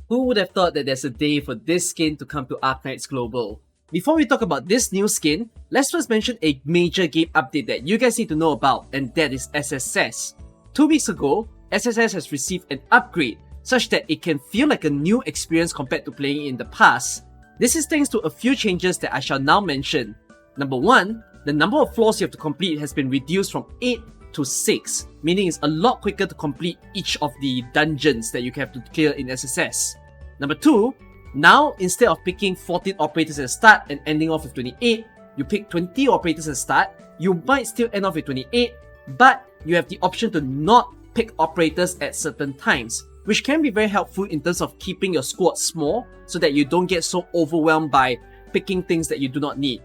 Who would have thought that there's a day for this skin to come to Arknights Global? Before we talk about this new skin, let's first mention a major game update that you guys need to know about, and that is SSS. 2 weeks ago, SSS has received an upgrade such that it can feel like a new experience compared to playing in the past. This is thanks to a few changes that I shall now mention. Number 1, the number of floors you have to complete has been reduced from 8 to 6, meaning it's a lot quicker to complete each of the dungeons that you have to clear in SSS. Number 2, now instead of picking 14 operators at the start and ending off with 28, you pick 20 operators at the start. You might still end off with 28, but you have the option to not pick operators at certain times, which can be very helpful in terms of keeping your squad small so that you don't get so overwhelmed by picking things that you do not need.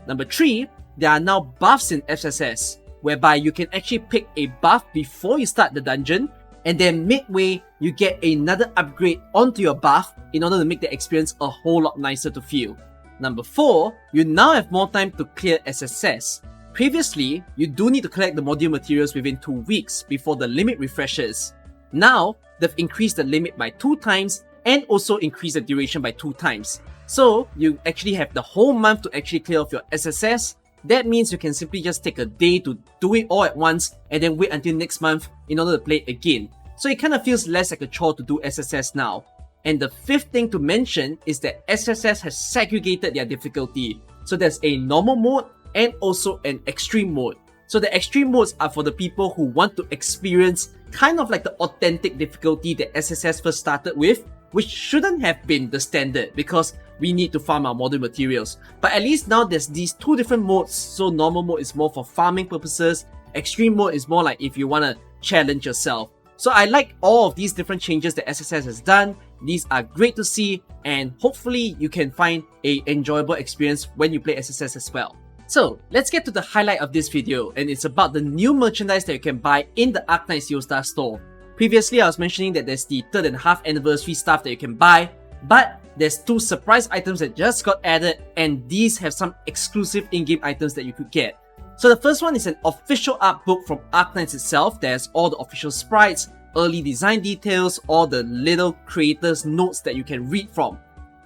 Number 3, there are now buffs in SSS, whereby you can actually pick a buff before you start the dungeon, and then midway you get another upgrade onto your buff in order to make the experience a whole lot nicer to feel. Number 4, you now have more time to clear SSS. Previously, you do need to collect the module materials within 2 weeks before the limit refreshes. Now, they've increased the limit by 2 times and also increased the duration by 2 times. So, you actually have the whole month to actually clear off your SSS. That means you can simply just take a day to do it all at once and then wait until next month in order to play it again. So it kind of feels less like a chore to do SSS now. And the 5th thing to mention is that SSS has segregated their difficulty. So there's a normal mode and also an extreme mode. So the extreme modes are for the people who want to experience kind of like the authentic difficulty that SSS first started with, which shouldn't have been the standard because we need to farm our module materials. But at least now there's these 2 different modes. So normal mode is more for farming purposes, extreme mode is more like if you want to challenge yourself. So I like all of these different changes that SSS has done. These are great to see, and hopefully you can find an enjoyable experience when you play SSS as well. So let's get to the highlight of this video, and it's about the new merchandise that you can buy in the Arknights Yostar store. Previously I was mentioning that there's the 3.5 anniversary stuff that you can buy, but there's 2 surprise items that just got added, and these have some exclusive in-game items that you could get. So the first one is an official art book from Arknights itself that has all the official sprites, early design details, all the little creators' notes that you can read from.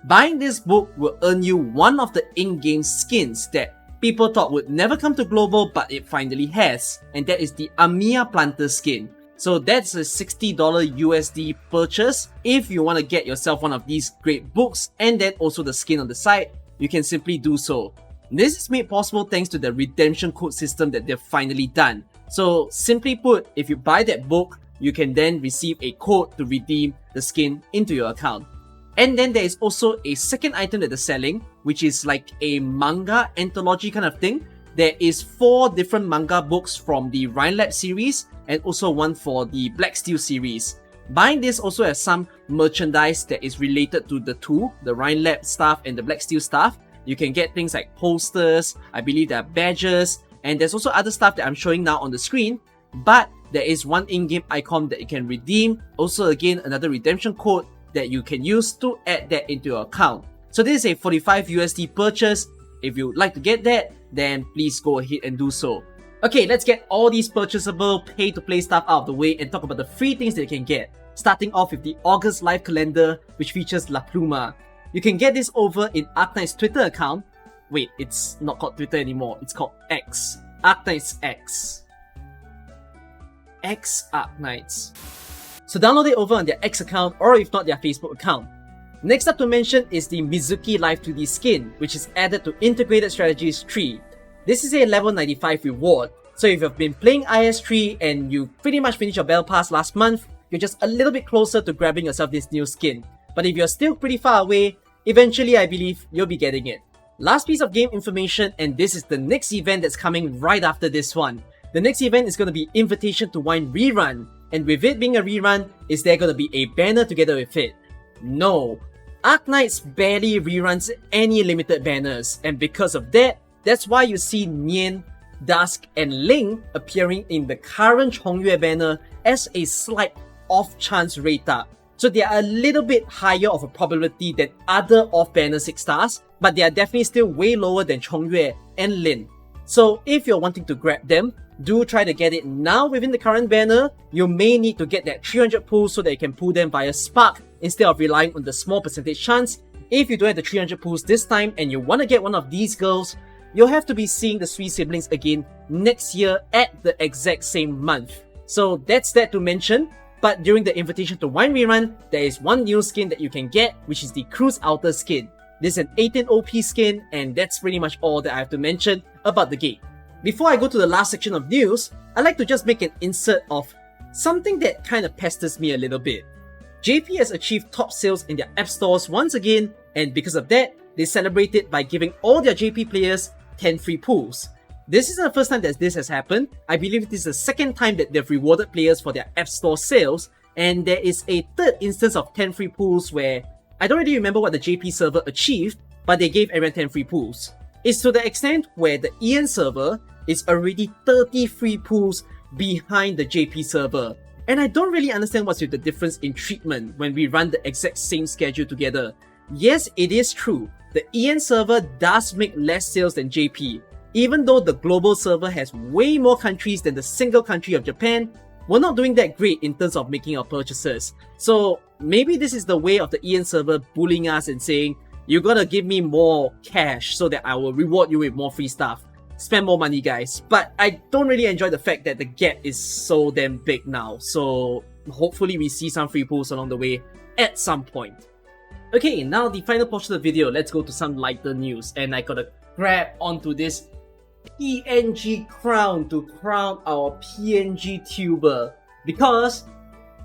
Buying this book will earn you one of the in-game skins that people thought would never come to Global, but it finally has, and that is the Amiya Planter skin. So that's a $60 USD purchase. If you want to get yourself one of these great books and then also the skin on the side, you can simply do so. This is made possible thanks to the redemption code system that they've finally done. So simply put, if you buy that book, you can then receive a code to redeem the skin into your account. And then there is also a second item that they're selling, which is like a manga anthology kind of thing. There is 4 different manga books from the Rhinelab series and also one for the Black Steel series. Buying this also has some merchandise that is related to the 2, the Rhinelab stuff and the Black Steel stuff. You can get things like posters, I believe there are badges, and there's also other stuff that I'm showing now on the screen. But there is one in-game icon that you can redeem. Also again, another redemption code that you can use to add that into your account. So this is a 45 USD purchase. If you would like to get that, then please go ahead and do so. Okay, let's get all these purchasable pay-to-play stuff out of the way and talk about the free things that you can get. Starting off with the August live calendar, which features La Pluma. You can get this over in Arknights' Twitter account. Wait, it's not called Twitter anymore, it's called X. Arknights X. X Arknights. So download it over on their X account, or if not, their Facebook account. Next up to mention is the Mizuki Live 2D skin, which is added to Integrated Strategies 3. This is a level 95 reward, so if you've been playing IS3 and you pretty much finished your Battle Pass last month, you're just a little bit closer to grabbing yourself this new skin. But if you're still pretty far away, eventually I believe you'll be getting it. Last piece of game information, and this is the next event that's coming right after this one. The next event is going to be Invitation to Wine Rerun, and with it being a rerun, is there going to be a banner together with it? No. Arknights barely reruns any limited banners, and because of that, that's why you see Nian, Dusk, and Ling appearing in the current Chongyue banner as a slight off-chance rate up. So they are a little bit higher of a probability than other off-banner 6 stars, but they are definitely still way lower than Chongyue and Lin. So if you're wanting to grab them, do try to get it now within the current banner. You may need to get that 300 pulls so that you can pull them via Spark instead of relying on the small percentage chance. If you don't have the 300 pulls this time and you want to get one of these girls, you'll have to be seeing the Sweet Siblings again next year at the exact same month. So that's that to mention. But during the Invitation to Wine rerun, there is one new skin that you can get, which is the Cruise Outer skin. This is an 18 OP skin, and that's pretty much all that I have to mention about the game. Before I go to the last section of news, I'd like to just make an insert of something that kind of pesters me a little bit. JP has achieved top sales in their app stores once again, and because of that, they celebrate it by giving all their JP players 10 free pulls. This isn't the first time that this has happened. I believe it is the second time that they've rewarded players for their app store sales, and there is a third instance of 10 free pulls where I don't really remember what the JP server achieved, but they gave everyone 10 free pulls. It's to the extent where the EN server is already 30 free pulls behind the JP server. And I don't really understand what's with the difference in treatment when we run the exact same schedule together. Yes, it is true, the EN server does make less sales than JP. Even though the global server has way more countries than the single country of Japan, we're not doing that great in terms of making our purchases. So maybe this is the way of the EN server bullying us and saying, you gotta give me more cash so that I will reward you with more free stuff. Spend more money, guys. But I don't really enjoy the fact that the gap is so damn big now. So hopefully we see some free pulls along the way at some point. Okay, now the final portion of the video, let's go to some lighter news. And I gotta grab onto this PNG crown to crown our PNG tuber, because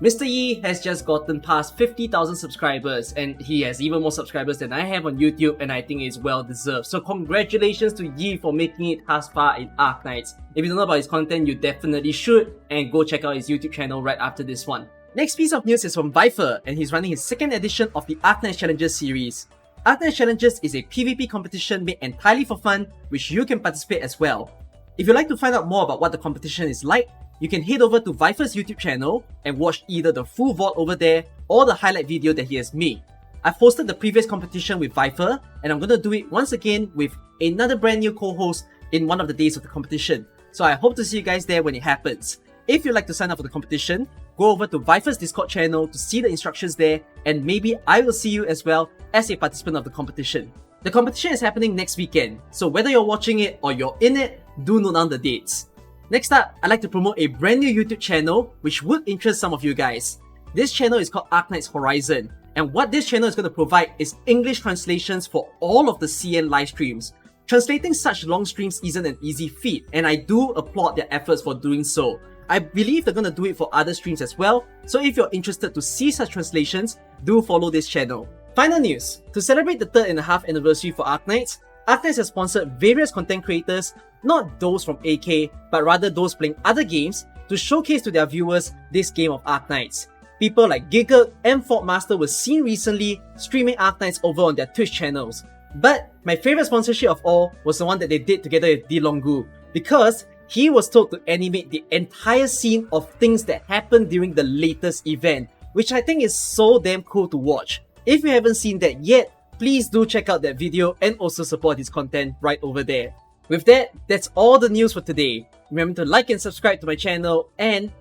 Mr. Yi has just gotten past 50,000 subscribers, and he has even more subscribers than I have on YouTube, and I think it's well deserved. So congratulations to Yi for making it thus far in Arknights. If you don't know about his content, you definitely should, and go check out his YouTube channel right after this one. Next piece of news is from Viper, and he's running his second edition of the Arknights Challenges series. Arknights Challenges is a PvP competition made entirely for fun, which you can participate as well. If you'd like to find out more about what the competition is like, you can head over to Viper's YouTube channel and watch either the full VOD over there or the highlight video that he has made. I've hosted the previous competition with Viper, and I'm gonna do it once again with another brand new co-host in one of the days of the competition. So I hope to see you guys there when it happens. If you'd like to sign up for the competition, go over to Viper's Discord channel to see the instructions there, and maybe I will see you as well as a participant of the competition. The competition is happening next weekend, so whether you're watching it or you're in it, do note down the dates. Next up, I'd like to promote a brand new YouTube channel which would interest some of you guys. This channel is called Arknights Horizon, and what this channel is going to provide is English translations for all of the CN live streams. Translating such long streams isn't an easy feat, and I do applaud their efforts for doing so. I believe they're gonna do it for other streams as well, so if you're interested to see such translations, do follow this channel. Final news, to celebrate the 3.5 anniversary for Arknights, Arknights has sponsored various content creators, not those from AK, but rather those playing other games, to showcase to their viewers this game of Arknights. People like Giggle and Fortmaster were seen recently streaming Arknights over on their Twitch channels. But my favourite sponsorship of all was the one that they did together with DLongu, because he was told to animate the entire scene of things that happened during the latest event, which I think is so damn cool to watch. If you haven't seen that yet, please do check out that video and also support his content right over there. With that, that's all the news for today. Remember to like and subscribe to my channel, and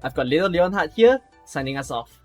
I've got little Leonhard here, signing us off.